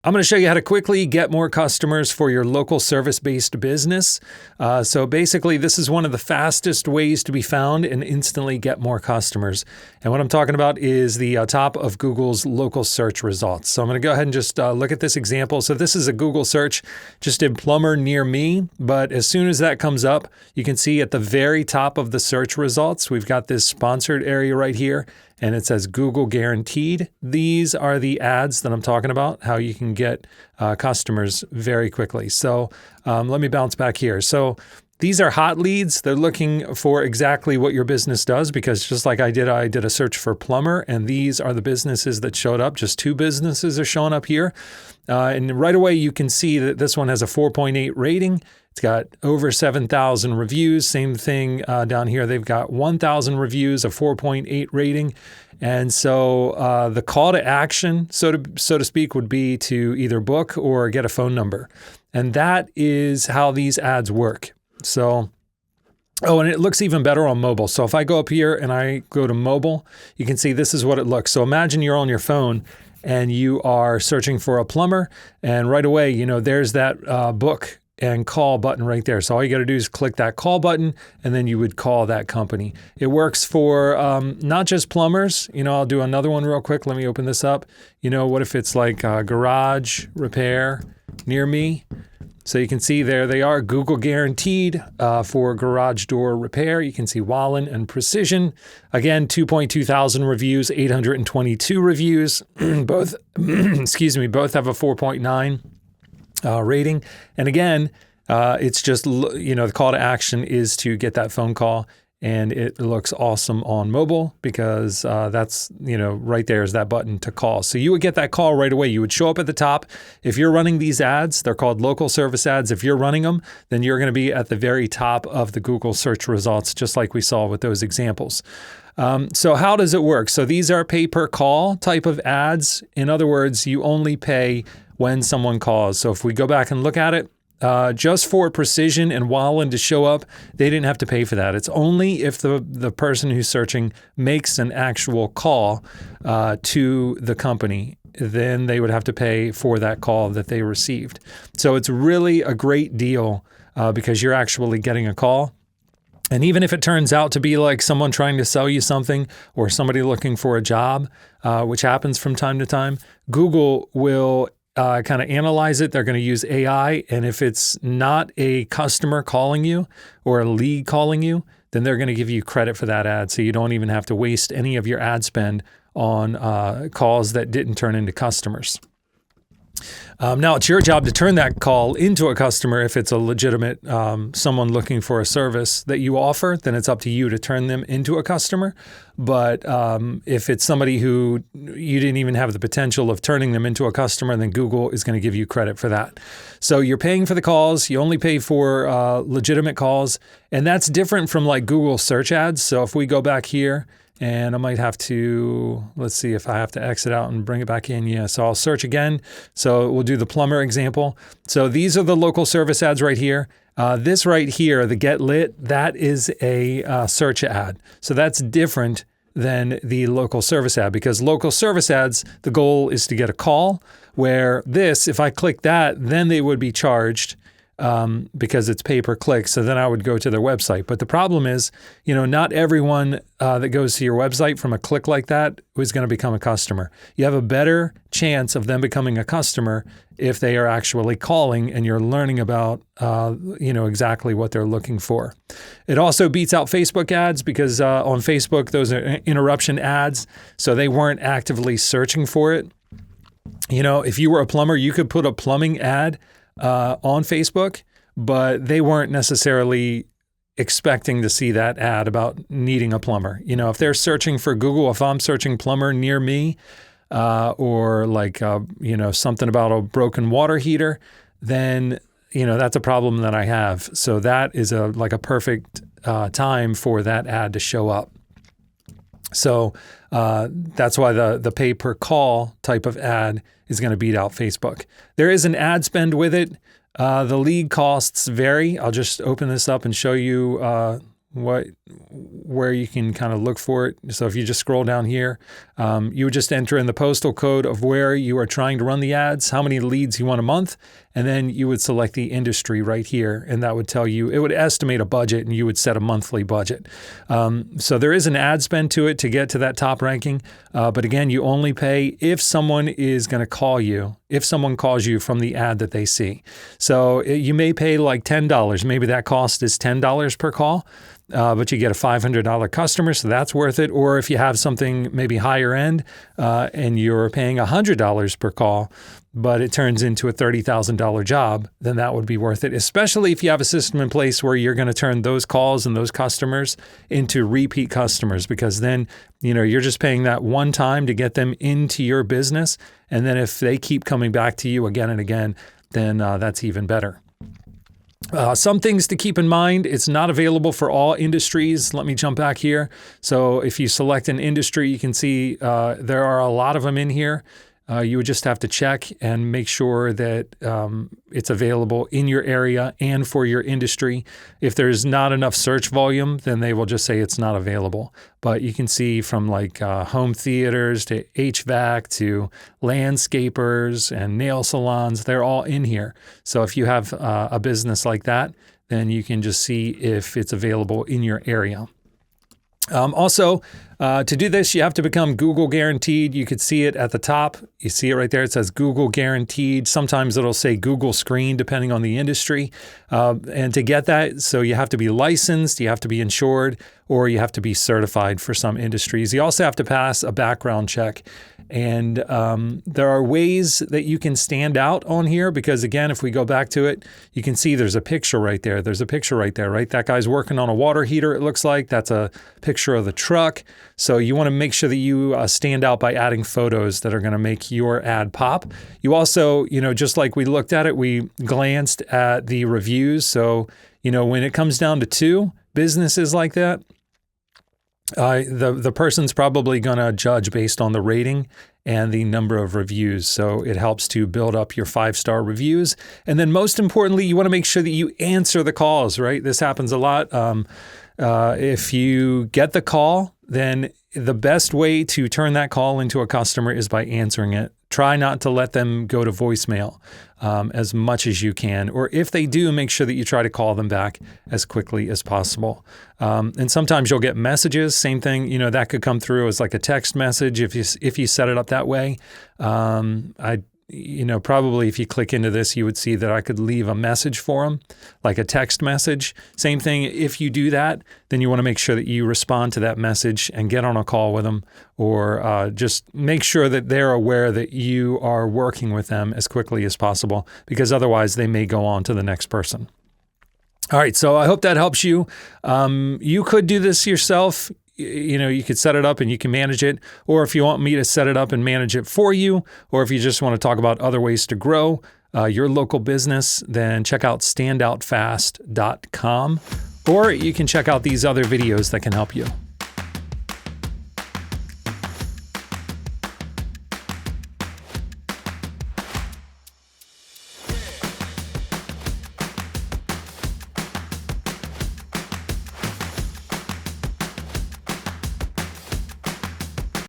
I'm going to show you how to quickly get more customers for your local service-based business. So basically, this is one of the fastest ways to be found and instantly get more customers. And what I'm talking about is the top of Google's local search results. So I'm going to go ahead and just look at this example. So this is a Google search, just did plumber near me. But as soon as that comes up, you can see at the very top of the search results, we've got this sponsored area right here. And it says Google Guaranteed. These are the ads that I'm talking about, how you can get customers very quickly. So let me bounce back here. So these are hot leads. They're looking for exactly what your business does, because just like I did a search for plumber, and these are the businesses that showed up. Just 2 businesses are showing up here. And right away, you can see that this one has a 4.8 rating. It's got over 7,000 reviews. Same thing down here. They've got 1,000 reviews, a 4.8 rating. And so the call to action, so to speak, would be to either book or get a phone number. And that is how these ads work. So, and it looks even better on mobile. So if I go up here and I go to mobile, you can see this is what it looks. So imagine you're on your phone and you are searching for a plumber, and right away, there's that book and call button right there. So all you got to do is click that call button, and then you would call that company. It works for not just plumbers. I'll do another one real quick. Let me open this up. What if it's like garage repair near me? So you can see there they are, Google Guaranteed for garage door repair. You can see Wallen and Precision. Again, 2.2 thousand reviews, 822 reviews. Both, both have a 4.9. Rating. And again, it's just, the call to action is to get that phone call, and it looks awesome on mobile because that's, right there is that button to call. So you would get that call right away. You would show up at the top. If you're running these ads, they're called local service ads. If you're running them, then you're going to be at the very top of the Google search results, just like we saw with those examples. So how does it work? So these are pay-per-call type of ads. In other words, you only pay when someone calls. So if we go back and look at it, just for Precision and Wallen to show up, they didn't have to pay for that. It's only if the person who's searching makes an actual call to the company, then they would have to pay for that call that they received. So it's really a great deal because you're actually getting a call. And even if it turns out to be like someone trying to sell you something or somebody looking for a job, which happens from time to time, Google will kind of analyze it. They're going to use AI. And if it's not a customer calling you or a lead calling you, then they're going to give you credit for that ad. So you don't even have to waste any of your ad spend on calls that didn't turn into customers. Now it's your job to turn that call into a customer. If it's a legitimate someone looking for a service that you offer, then it's up to you to turn them into a customer. But if it's somebody who you didn't even have the potential of turning them into a customer, then Google is going to give you credit for that. So you're paying for the calls. You only pay for legitimate calls. And that's different from like Google search ads. So if we go back here, and I might have to, let's see if I have to exit out and bring it back in. Yeah, so I'll search again. So we'll do the plumber example. So these are the local service ads right here. This right here, the Get Lit, that is a search ad. So that's different than the local service ad, because local service ads, the goal is to get a call, where this, if I click that, then they would be charged because it's pay-per-click. So then I would go to their website. But the problem is, not everyone that goes to your website from a click like that is going to become a customer. You have a better chance of them becoming a customer if they are actually calling and you're learning about, exactly what they're looking for. It also beats out Facebook ads because on Facebook, those are interruption ads. So they weren't actively searching for it. If you were a plumber, you could put a plumbing ad on Facebook, but they weren't necessarily expecting to see that ad about needing a plumber. If they're searching for Google, if I'm searching plumber near me, or like, something about a broken water heater, then, that's a problem that I have. So that is a perfect time for that ad to show up. So that's why the pay per call type of ad is going to beat out Facebook. There is an ad spend with it. The lead costs vary. I'll just open this up and show you where you can kind of look for it. So if you just scroll down here, you would just enter in the postal code of where you are trying to run the ads, how many leads you want a month, and then you would select the industry right here, and that would tell you, it would estimate a budget, and you would set a monthly budget. So there is an ad spend to it to get to that top ranking, but again, you only pay if someone is going to call you, if someone calls you from the ad that they see. So you may pay like $10. Maybe that cost is $10 per call. But you get a $500 customer, so that's worth it. Or if you have something maybe higher end and you're paying $100 per call, but it turns into a $30,000 job, then that would be worth it, especially if you have a system in place where you're going to turn those calls and those customers into repeat customers, because then, you're just paying that one time to get them into your business. And then if they keep coming back to you again and again, then that's even better. Some things to keep in mind, it's not available for all industries. Let me jump back here. So if you select an industry, you can see there are a lot of them in here. You would just have to check and make sure that it's available in your area and for your industry. If there's not enough search volume, then they will just say it's not available. But you can see from like home theaters to HVAC to landscapers and nail salons, they're all in here. So if you have a business like that, then you can just see if it's available in your area. Also, to do this, you have to become Google guaranteed. You could see it at the top. You see it right there. It says Google guaranteed. Sometimes it'll say Google screen, depending on the industry. And to get that, so you have to be licensed, you have to be insured, or you have to be certified for some industries. You also have to pass a background check. And there are ways that you can stand out on here because, again, if we go back to it, you can see there's a picture right there. There's a picture right there, right? That guy's working on a water heater, it looks like. That's a picture of the truck. So you want to make sure that you stand out by adding photos that are going to make your ad pop. You also, just like we looked at it, we glanced at the reviews. So, when it comes down to 2 businesses like that, the person's probably going to judge based on the rating and the number of reviews. So it helps to build up your 5-star reviews. And then most importantly, you want to make sure that you answer the calls, right? This happens a lot. If you get the call, then the best way to turn that call into a customer is by answering it. Try not to let them go to voicemail as much as you can. Or if they do, make sure that you try to call them back as quickly as possible. And sometimes you'll get messages. Same thing, that could come through as like a text message if you set it up that way. Probably if you click into this, you would see that I could leave a message for them, like a text message. Same thing, if you do that, then you want to make sure that you respond to that message and get on a call with them, or just make sure that they're aware that you are working with them as quickly as possible, because otherwise they may go on to the next person. All right, so I hope that helps you. You could do this yourself. You could set it up and you can manage it. Or if you want me to set it up and manage it for you, or if you just want to talk about other ways to grow your local business, then check out standoutfast.com, or you can check out these other videos that can help you.